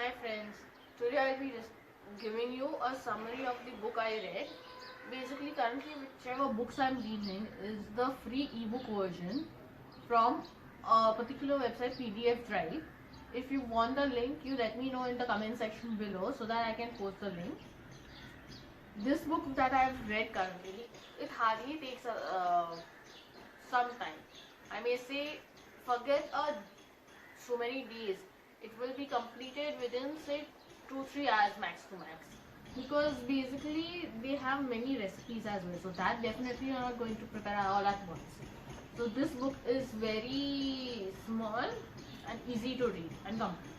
Hi friends, today I'll be just giving you a summary of the book I read. Basically, currently whichever books I'm reading is the free ebook version from a particular website PDF Drive. If you want the link, you let me know in the comment section below so that I can post the link. This book that I've read currently, it hardly takes some time. I may say, forget so many days. It will be completed within say 2-3 hours max to max. Because basically they have many recipes as well. So that definitely you're not going to prepare all at once. So this book is very small and easy to read and complete.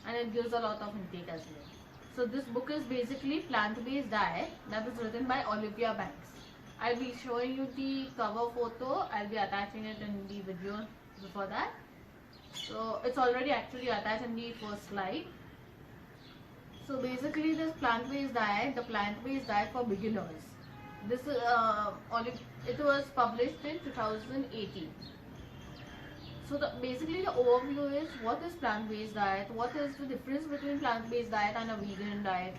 And it gives a lot of intake as well. So this book is basically Plant-Based Diet that is written by Olivia Banks. I'll be showing you the cover photo. I'll be attaching it in the video before that. So it's already actually attached in the first slide. So basically this plant-based diet, the plant-based diet for beginners. This it was published in 2018. So basically the overview is what is plant-based diet, what is the difference between plant-based diet and a vegan diet,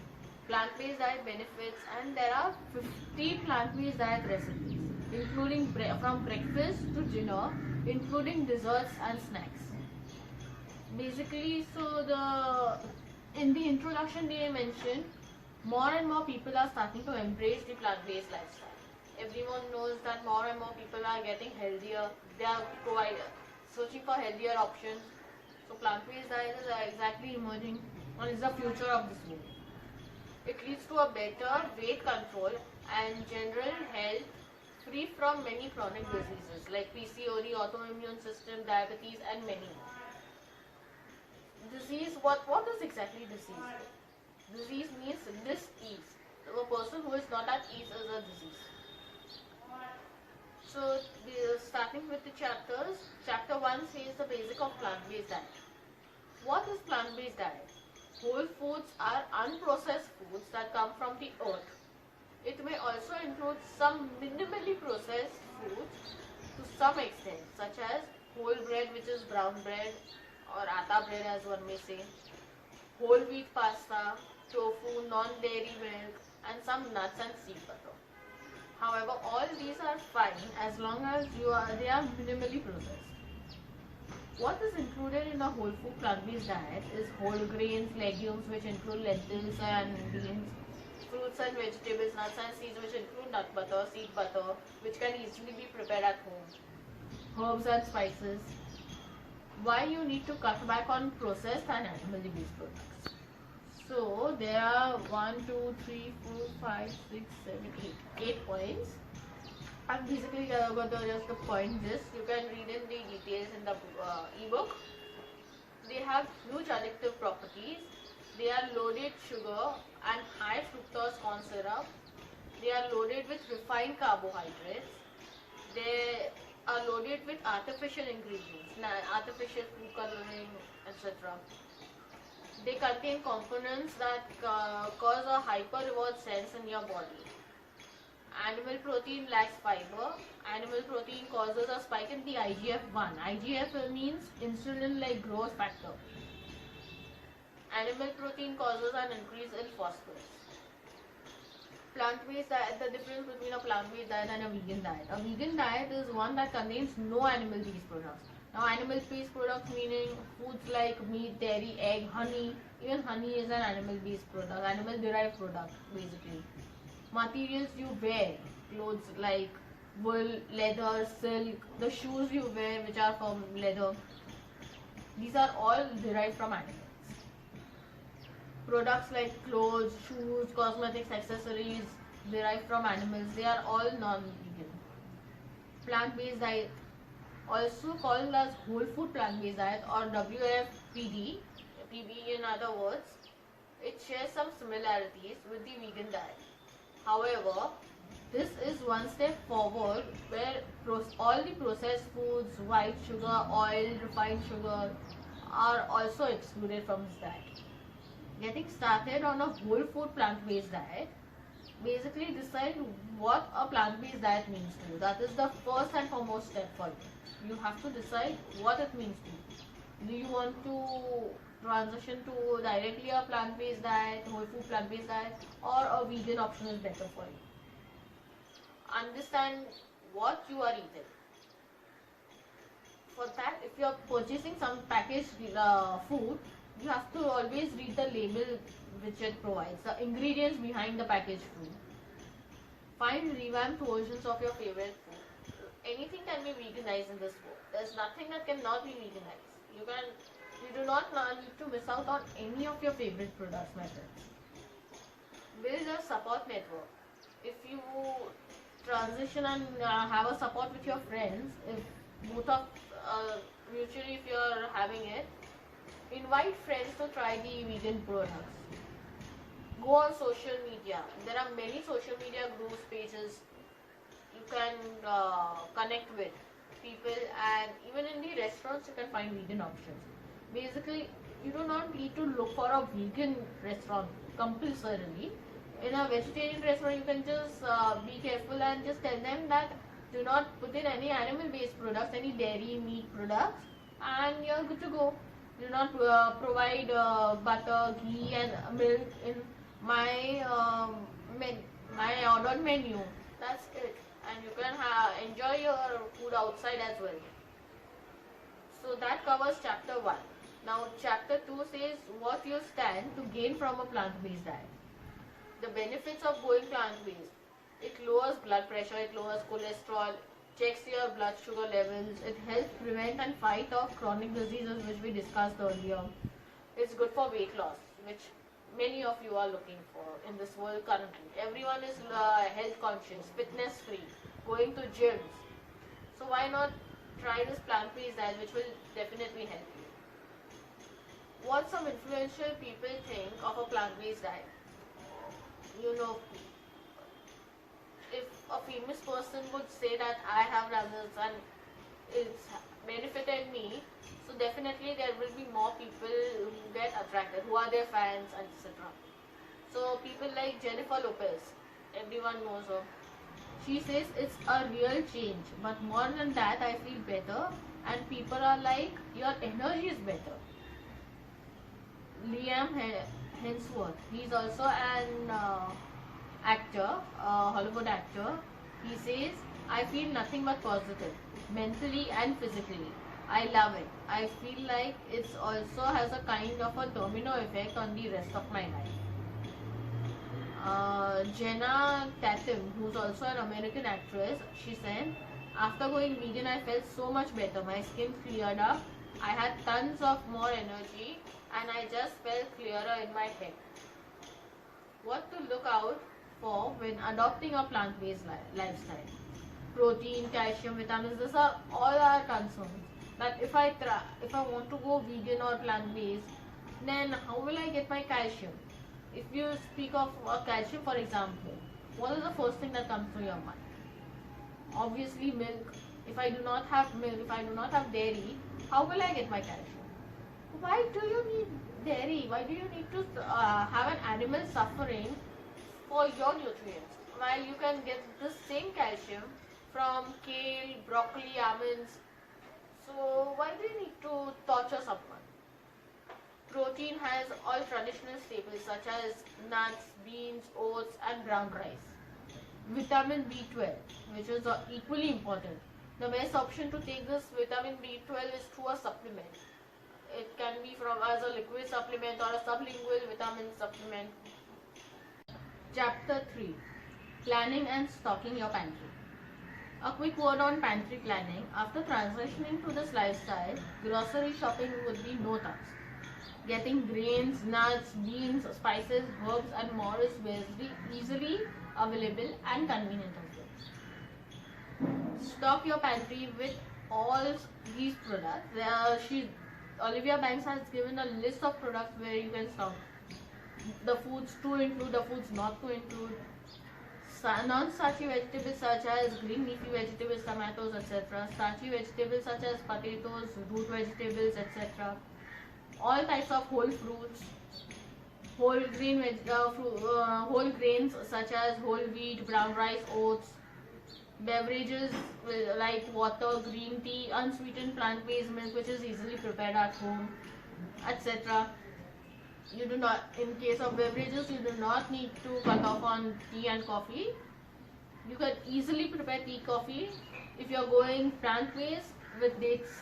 plant-based diet benefits, and there are 50 plant-based diet recipes, including from breakfast to dinner, including desserts and snacks. Basically, in the introduction they mentioned more and more people are starting to embrace the plant-based lifestyle. Everyone knows that more and more people are getting healthier. They are searching for healthier options. So plant-based diet is exactly emerging and is the future of this world. It leads to a better weight control and general health, free from many chronic diseases like PCOD, autoimmune system, diabetes, and many more. Disease, what is exactly disease? Disease means dis-ease. A person who is not at ease is a disease. So starting with the chapters, chapter 1 says the basic of plant-based diet. What is plant-based diet? Whole foods are unprocessed foods that come from the earth. It may also include some minimally processed foods to some extent, such as whole bread, which is brown bread, or atta bread as one may say, whole wheat pasta, tofu, non-dairy milk, and some nuts and seed butter. However, all these are fine as long as they are minimally processed. What is included in a whole food plant-based diet is whole grains, legumes, which include lentils and beans, fruits and vegetables, nuts and seeds, which include nut butter, seed butter, which can easily be prepared at home, herbs and spices. Why you need to cut back on processed and animal-based products. So there are 1, 2, 3, 4, 5, 6, 7, 8 points. I'm basically going to just point this. You can read in the details in the ebook. They have huge addictive properties. They are loaded sugar and high fructose corn syrup. They are loaded with refined carbohydrates. They are loaded with artificial ingredients, artificial food coloring, etc. They contain components that cause a hyper reward sense in your body. Animal protein lacks fiber. Animal protein causes a spike in the IGF-1. IGF means insulin-like growth factor. Animal protein causes an increase in phosphorus. Plant-based diet, the difference between a plant-based diet and a vegan diet. A vegan diet is one that contains no animal-based products. Now, animal-based products meaning foods like meat, dairy, egg, honey. Even honey is an animal-based product, animal-derived product basically. Materials you wear, clothes like wool, leather, silk, the shoes you wear which are from leather. These are all derived from animals. Products like clothes, shoes, cosmetics, accessories derived from animals, they are all non-vegan. Plant-based diet, also called as whole food plant-based diet or WFPD, PB in other words, it shares some similarities with the vegan diet. However, this is one step forward where all the processed foods, white sugar, oil, refined sugar are also excluded from this diet. Getting started on a whole food plant-based diet, basically decide what a plant-based diet means to you. That is the first and foremost step for you. You have to decide what it means to you. Do you want to transition to directly a plant-based diet, whole food plant-based diet, or a vegan option is better for you. Understand what you are eating. For that, if you are purchasing some packaged food, you have to always read the label which it provides, the ingredients behind the packaged food. Find revamped versions of your favorite food. Anything can be veganized in this world. There's nothing that cannot be veganized. You do not need to miss out on any of your favorite products, my friends. Build a support network. If you transition and have a support with your friends, if both of mutually, if you're having it, invite friends to try the vegan products. Go on social media. There are many social media groups, pages you can connect with people, and even in the restaurants you can find vegan options. Basically, you do not need to look for a vegan restaurant compulsorily. In a vegetarian restaurant, you can just be careful and just tell them that do not put in any animal based products, any dairy, meat products, and you're good to go. Do not provide butter, ghee and milk in my my ordered menu. That's it, and you can enjoy your food outside as well. So that covers chapter 1. Now chapter 2 says what you stand to gain from a plant-based diet. The benefits of going plant-based. It lowers blood pressure, it lowers cholesterol, checks your blood sugar levels, it helps prevent and fight off chronic diseases which we discussed earlier. It's good for weight loss, which many of you are looking for in this world currently. Everyone is health conscious, fitness free, going to gyms. So why not try this plant-based diet, which will definitely help you. What some influential people think of a plant-based diet. You know, if a famous person would say that I have results and it's benefited me, so definitely there will be more people who get attracted, who are their fans, etc. So people like Jennifer Lopez, everyone knows her. She says it's a real change, but more than that I feel better, and people are like, your energy is better. Liam Hemsworth, he's also an actor, Hollywood actor. He says, I feel nothing but positive, mentally and physically. I love it. I feel like it also has a kind of a domino effect on the rest of my life. Jenna Tatum, who's also an American actress, she said, after going vegan, I felt so much better. My skin cleared up. I had tons of more energy and I just felt clearer in my head. What to look out for when adopting a plant-based lifestyle? Protein, calcium, vitamins, these are all our concerns. That if I want to go vegan or plant-based, then how will I get my calcium? If you speak of calcium, for example, what is the first thing that comes to your mind? Obviously milk. If I do not have milk, if I do not have dairy, how will I get my calcium? Why do you need dairy? Why do you need to have an animal suffering for your nutrients, while you can get the same calcium from kale, broccoli, almonds? So why do you need to torture someone? Protein has all traditional staples such as nuts, beans, oats and brown rice. Vitamin B12, which is equally important. The best option to take this vitamin B12 is through a supplement. It can be from as a liquid supplement or a sublingual vitamin supplement. Chapter 3. Planning and stocking your pantry. A quick word on pantry planning. After transitioning to this lifestyle, grocery shopping would be no task. Getting grains, nuts, beans, spices, herbs and more is very easily available and convenient as well. Stock your pantry with all these products. Olivia Banks has given a list of products where you can stock. The foods to include, the foods not to include. Non-starchy vegetables such as green leafy vegetables, tomatoes, etc. Starchy vegetables such as potatoes, root vegetables, etc. All types of whole fruits, whole grains such as whole wheat, brown rice, oats. Beverages like water, green tea, unsweetened plant-based milk which is easily prepared at home. etc. You do not, in case of beverages, you do not need to cut off on tea and coffee. You can easily prepare tea, coffee if you are going plant-based with dates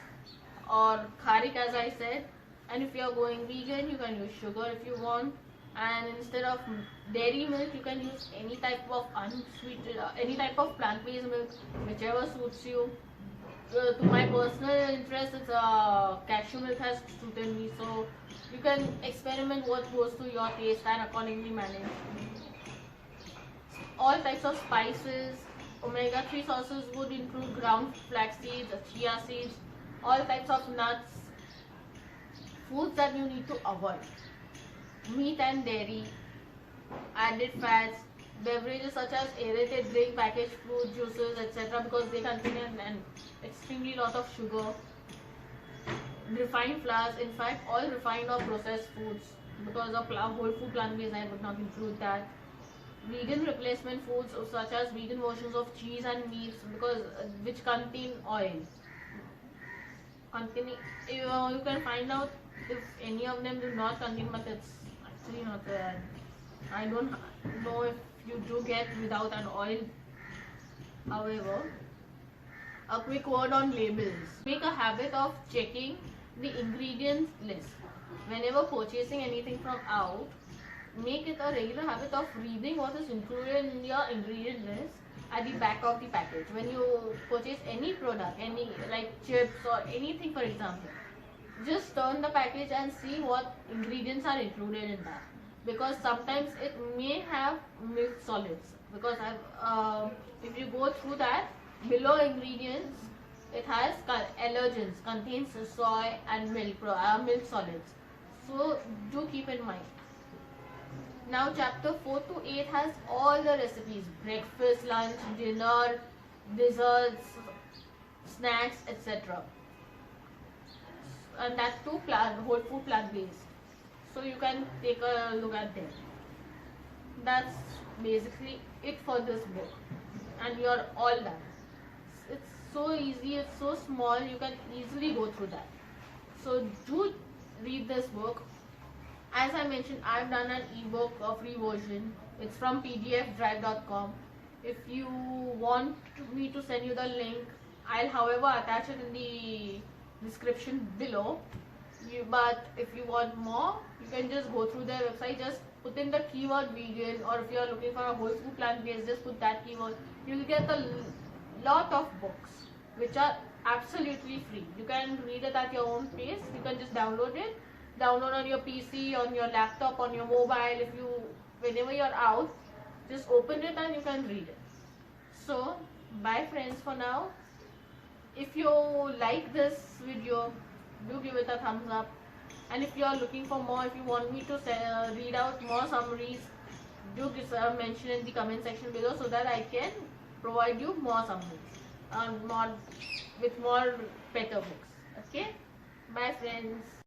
or kharik, as I said. And if you are going vegan, you can use sugar if you want. And instead of dairy milk, you can use any type of unsweetened, any type of plant-based milk, whichever suits you. To my personal interest, it's cashew milk has suited me, so you can experiment what goes to your taste and accordingly manage. All types of spices, omega-3 sources would include ground flax seeds, chia seeds, all types of nuts, foods that you need to avoid. Meat and dairy, added fats, beverages such as aerated drink, packaged fruit juices, etc. because they contain an extremely lot of sugar. Refined flours, in fact all refined or processed foods, because of whole food plant-based I would not include that. Vegan replacement foods such as vegan versions of cheese and meats, because which contain oil. You can find out if any of them do not contain, but it's actually not there. I don't know if you do get without an oil. However, a quick word on labels. Make a habit of checking the ingredients list. Whenever purchasing anything from out, make it a regular habit of reading what is included in your ingredient list at the back of the package. When you purchase any product, any like chips or anything for example, just turn the package and see what ingredients are included in that, because sometimes it may have milk solids, because if you go through that, below ingredients it has allergens, contains soy and milk solids, so do keep in mind. Now chapter 4 to 8 has all the recipes: breakfast, lunch, dinner, desserts, snacks, etc. And that too whole food plant-based. So you can take a look at them. That's basically it for this book, and you're all done. It's so easy, it's so small, you can easily go through that. So do read this book. As I mentioned, I've done an ebook, a free version. It's from pdfdrive.com. If you want me to send you the link, I'll however attach it in the description below. But if you want more, you can just go through their website, just put in the keyword vegan, or if you are looking for a whole food plant-based, just put that keyword. You'll get a lot of books which are absolutely free. You can read it at your own pace. You can just download it, download on your PC, on your laptop, on your mobile. Whenever you're out, just open it and you can read it. So bye friends for now. If you like this video, do give it a thumbs up, and if you are looking for more, if you want me to read out more summaries, do mention in the comment section below, so that I can provide you more summaries and with more better books. Okay, bye friends.